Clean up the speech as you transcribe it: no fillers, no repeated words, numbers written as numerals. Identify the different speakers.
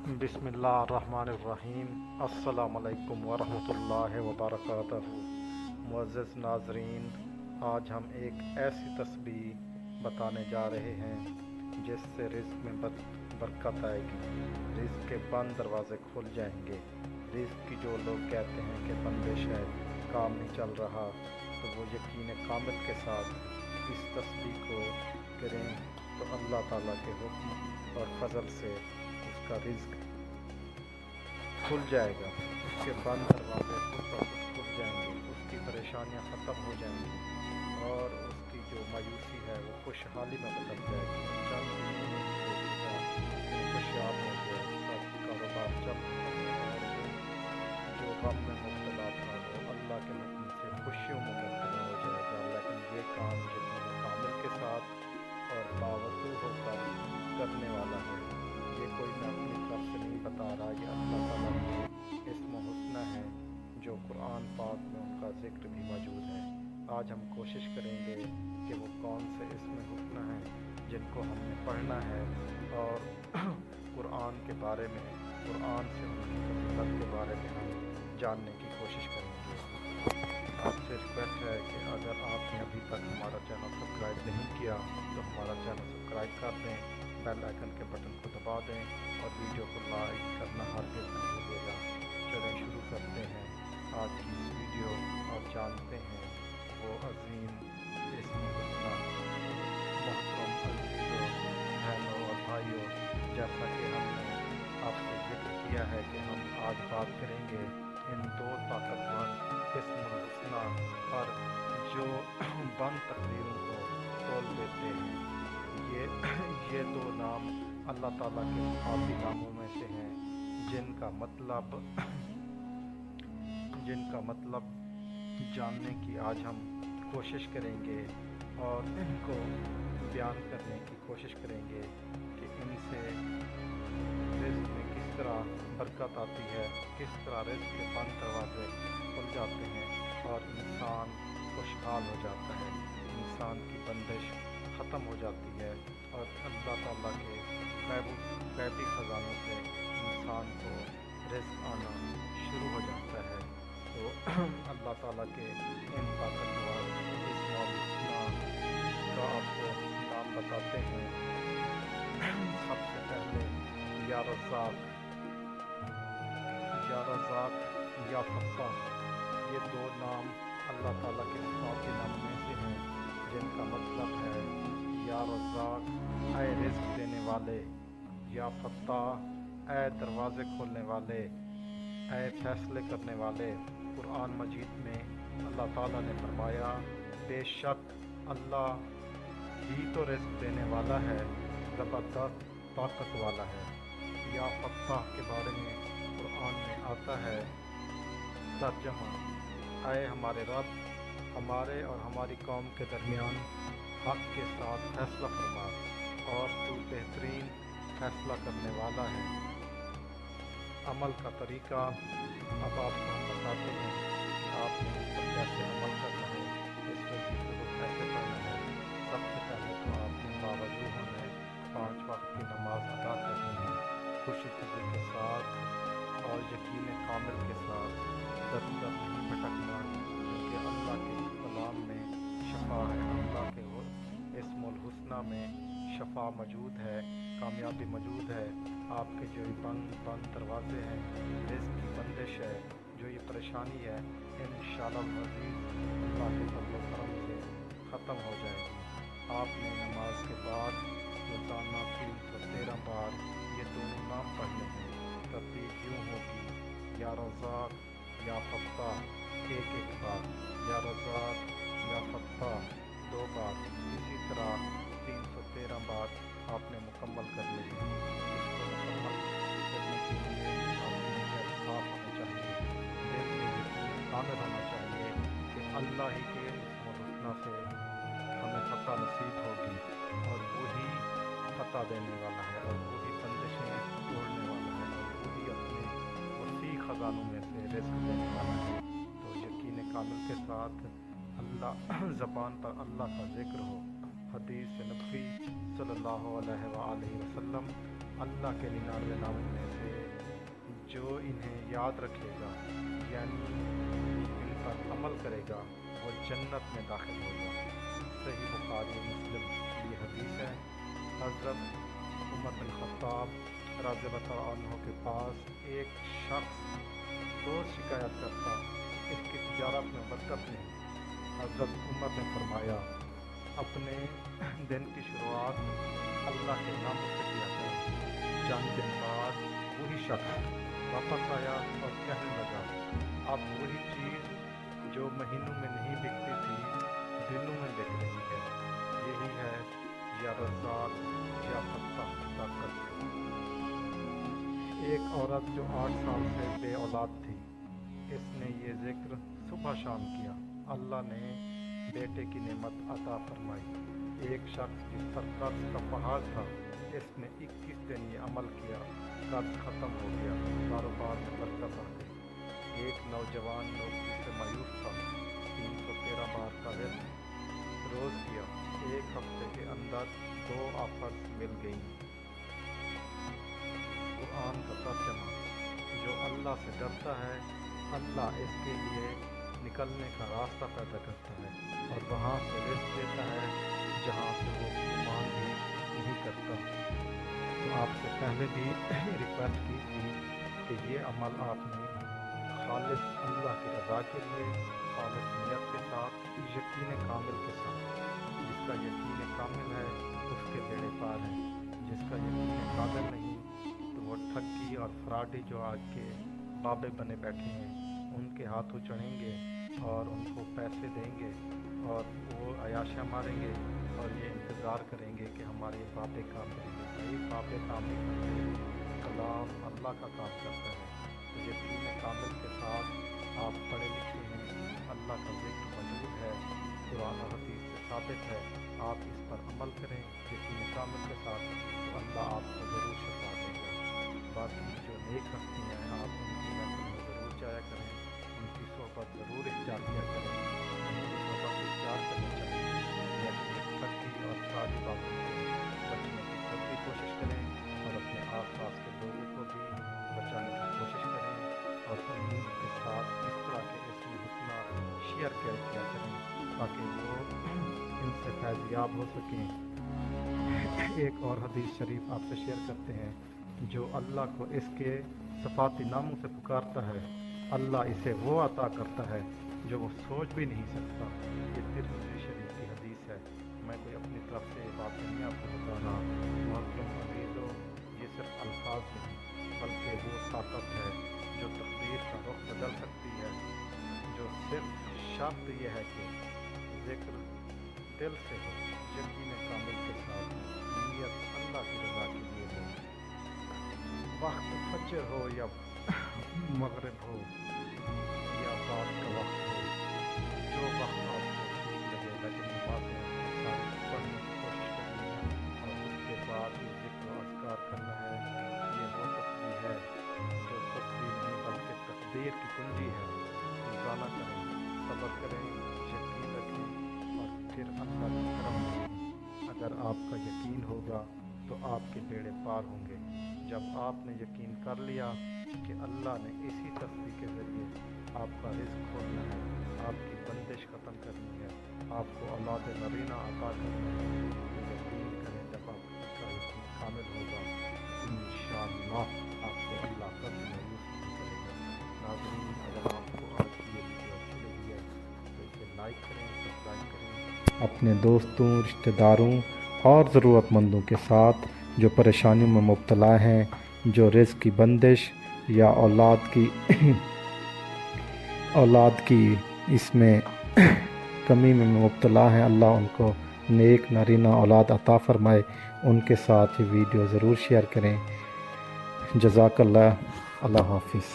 Speaker 1: बिस्मिल्लाहिर्रहमानिर्रहीम। अस्सलाम वालेकुम वरहमतुल्लाहि वबरकातुहू। मुअज़्ज़ज़ नाज़रीन, आज हम एक ऐसी तस्बीह बताने जा रहे हैं जिससे रिज़्क़ में बरकत आएगी, रिज़्क़ के बंद दरवाज़े खुल जाएंगे। रिज़्क़ की जो लोग कहते हैं कि बंदिश है, काम नहीं चल रहा, तो वो यकीन कामिल के साथ इस तस्बीह को करें तो अल्लाह ताला के हुक्म और फजल से उसका रिज़्क़ खुल जाएगा, उसके बंद दरवाजे खुद ब खुद खुल जाएंगे, उसकी परेशानियां ख़त्म हो जाएंगी और उसकी जो मायूसी है वो खुशहाली में बदल जाएगी। चंद दिनों में ही देखिएगा कि वो खुशहाल हो गया, उसका कारोबार चल पड़ा और वो जो गम में मुब्तला था वो अल्लाह के हुक्म से खुशियों में मुब्तला हो जाएगा। लेकिन ये काम यकीन कामिल के साथ और बावजूद होकर करने वाला है। ये कोई मैं अपनी तरफ से नहीं बता रहा, ये अल्लाह ताला के इस्म हुस्ना है जो कुरान पाक में उनका ज़िक्र भी मौजूद है। आज हम कोशिश करेंगे कि वो कौन से इस्म हुस्ना हैं जिनको हमने पढ़ना है और कुरान के बारे में, कुरान से उनकी फजीलत के बारे में हम जानने की कोशिश करेंगे। आपसे रिक्वेस्ट है कि अगर आपने अभी तक हमारा चैनल सब्सक्राइब नहीं किया तो हमारा चैनल सब्सक्राइब कर दें, बेल आइकन के बटन को दबा दें और वीडियो को लाइक करना हरगिज़ न भूलिएगा। चलें शुरू करते हैं आज की इस वीडियो और जानते हैं वो अज़ीम इस्म हुस्ना। मोहतरम अज़ीज़ों, बहनों और भाइयों, जैसा कि हमने आपसे जिक्र किया है कि हम आज बात करेंगे इन दो ताकतवर इस्म हुस्ना पर जो बंद तकदीरों को खोल देते हैं। ये दो नाम अल्लाह ताला के मुकाबली नामों में से हैं जिनका मतलब जानने की आज हम कोशिश करेंगे और इनको बयान करने की कोशिश करेंगे कि इनसे रिज़्क़ में किस तरह बरकत आती है, किस तरह रिज़्क़ के बंद दरवाजे खुल जाते हैं और इंसान खुशहाल हो जाता है, इंसान की बंदिश ख़त्म हो जाती है और अल्लाह ताला के गैबी ख़जानों से इंसान को रिज़्क़ आना शुरू हो जाता है। तो अल्लाह ताला के इन ताकतवर इस्म हुस्ना का आपको नाम बताते हैं। सबसे पहले या रज़्ज़ाक़, या रज़्ज़ाक़, या फत्ताह, ये दो नाम अल्लाह ताला के सिफ़ाती नाम में से हैं जिनका मतलब है या रज़्ज़ाक़ ऐ रिज़्क़ देने वाले, या फत्ताह ऐ दरवाज़े खोलने वाले, ऐ फैसले करने वाले। कुरान मजीद में अल्लाह ताला ने फरमाया, बेशक अल्लाह ही तो रिज़्क़ देने वाला है, ज़बरदस्त ताकत वाला है। या फत्ताह के बारे में कुरान में आता है तर्जमा, ऐ हमारे रब, हमारे और हमारी कौम के दरमियान हक़ के साथ फैसला फरमा और तू बेहतरीन फैसला करने वाला है। अमल का तरीक़ा अब आपको हम बताते हैं कि आपने इस पर कैसे अमल करना है, इस वजीफे को कैसे पढ़ना है। सबसे पहले तो आपने बावजू होना है, 5 वक्त की नमाज अदा करनी है, खुशी खुशी के साथ और यकीन कामिल के साथ, दर दर नहीं भटकना, क्योंकि अल्लाह के कलाम में शफा है, अल्लाह के इस्मुल हुस्ना में शफा मौजूद है, कामयाबी मौजूद है। आपके जो ये बंद दरवाज़े हैं, रिज़्क़ की बंदिश है, जो ये परेशानी है, इंशाअल्लाह अज़ीज़ अल्लाह के फज़ल व करम से ख़त्म हो जाएगी। आपने नमाज के बाद रोज़ाना 313 बार ये दोनों नाम पढ़ने हैं। तरतीब यूँ होगी, या रज़्ज़ाक़, या फत्ताह एक बार, या रज़्ज़ाक़, या फत्ताह 2 बार, इसी तरह 313 बार आपने मुकम्मल करने हैं। इसको मुकम्मल करने के लिए आपकी नीयत साफ़ होनी चाहिए, दिल में यकीन कामिल होना चाहिए कि अल्लाह ही के इस्मुल हुस्ना से हमें फ़तह नसीब होगी और वही फ़तह देने वाला है और वही बंदिशें तोड़ने वाला है और वही अपने वसी ख़जानों में से रिज़्क़ देने वाला है। तो यकीन कामिल के साथ अल्लाह ज़बान पर अल्लाह का ज़िक्र हो। हदीस नबी सल्लल्लाहु अलैहि वसल्लम, अल्लाह के 99 नामों में से जो इन्हें याद रखेगा यानी इन पर अमल करेगा वो जन्नत में दाखिल होगा। सही बुखारी मुस्लिम ये हदीस है। हज़रत उमर बिन ख़त्ताब रज़ियल्लाहु अन्हु के पास एक शख्स रोज़ शिकायत करता इसकी तिजारत में बरकत नहीं। हज़रत उमर ने फरमाया अपने दिन की शुरुआत अल्लाह के नाम से किया करो। चंद दिन बाद वही शख्स वापस आया और कहने लगा अब वही चीज़ जो महीनों में नहीं बिकती थी दिनों में बिक रही है। यही है या रज़्ज़ाक़ या फत्ताह की ताकत। एक औरत जो 8 साल से बे औलाद थी, इसने ये जिक्र सुबह शाम किया। अल्लाह ने बेटे की नेमत अता फरमाई। एक शख्स जिस पर कर्ज का पहाड़ था, इसने 21 दिन ये अमल किया, कर्ज ख़त्म हो गया, कारोबार में बरकत आ गई। एक नौजवान नौकरी से मायूस था, 313 बार का विर्द रोज़ किया। एक हफ्ते के अंदर 2 ऑफर्स मिल गई। कुरान का तर्जमा, जो अल्लाह से डरता है अल्लाह इसके लिए निकलने का रास्ता पैदा करता है और वहाँ से रिस्क देता है जहाँ से वो गुमान भी नहीं करता। तो आपसे पहले भी रिक्वेस्ट की थी कि ये अमल आपने खालिस अल्लाह की रज़ा के लिए खालिस नियत के साथ, यकीन कामिल के साथ। जिसका यकीन कामिल है उसके बेड़े पार हैं, जिसका यकीन कामिल नहीं तो वो ठगी और फ्रॉडी जो आज के बाबे बने बैठे हैं उनके हाथों चढ़ेंगे और उनको पैसे देंगे और वो अयाशा मारेंगे और ये इंतज़ार करेंगे कि हमारे बाबे काम करेंगे। भाई बाबे काम नहीं करते, कलाम अल्लाह का काम करता है। तो यकीन कामिल के साथ आप पढ़े लिखे हैं, अल्लाह का ज़िक्र मौजूद है, कुरान और हदीस से साबित है, आप इस पर अमल करें यकीन कामिल के साथ तो अल्लाह आपको ज़रूर शफा देगा। बाकी जो नेक हस्ती हैं आप उनकी महफिल में ज़रूर जाया करें, उनकी सोहबत ज़रूर इख्तियार किया करें, उनकी सोहबत इख्तियार करनी चाहिए। लेकिन ठगी और फ्रॉडी बातों से बचने की खुद भी कोशिश करें और अपने आस पास के लोगों को भी बचाने की कोशिश करें और उन्हीं के साथ इस तरह के इसमें हुस्ना शेयर किया करें ताकि वो इनसे फैज़याब हो सकें। एक और हदीस शरीफ आपसे शेयर करते हैं, जो अल्लाह को इसके सफ़ाती नामों से पुकारता है अल्लाह इसे वो अता करता है जो वो सोच भी नहीं सकता। ये तिरमिज़ी शरीफ की हदीस है। मैं कोई अपनी तरफ से बातें नहीं आपको बता रहा। मोहतरम अज़ीज़ों, ये सिर्फ अल्फाज नहीं बल्कि वो ताकत है जो तकदीर का रुख बदल सकती है। जो सिर्फ शर्त यह है कि ज़िक्र दिल से हो, यकीन कामिल के साथ हो, नियत अल्लाह की रज़ा के लिए हो। वक्त फजर हो या मगरिब हो या बात का वक्त हो, जो वक्त आपको ठीक लगे, लेकिन नमाज़ें सारी पढ़ने की कोशिश करनी है और उसके बाद ये ज़िक्र अज़कार करना है। ये वो तस्बीह है जो तस्बीह नहीं बल्कि तकदीर की कुंजी है। रोज़ाना करें, सब्र करें, यकीन रखें और फिर अल्लाह की करम देखें। अगर आपका यकीन होगा तो आपके बेड़े पार होंगे। जब आपने यकीन कर लिया कि अल्लाह ने इसी तस्बीह के ज़रिए आपका रिज़्क़ खोलना है, आपकी बंदिश ख़त्म करनी है, आपको औलाद नबीना अता करना है, तो यकीन करें जब आपका यकीन कामिल होगा इंशाअल्लाह आपको अल्लाह कभी मायूस नहीं करेगा। नाज़रीन, अगर आपको आज की ये वीडियो अच्छी लगी है तो इसे लाइक करें, सब्सक्राइब करें, अपने दोस्तों, रिश्तेदारों और ज़रूरतमंदों के साथ जो परेशानियों में मुब्तला हैं, जो रिज़्क़ की बंदिश या औलाद की इसमें कमी में मुब्तला हैं, अल्लाह उनको नेक नारीना औलाद अता फ़रमाए। उनके साथ ये वीडियो ज़रूर शेयर करें। जज़ाकल्लाह। अल्लाह हाफ़िज़।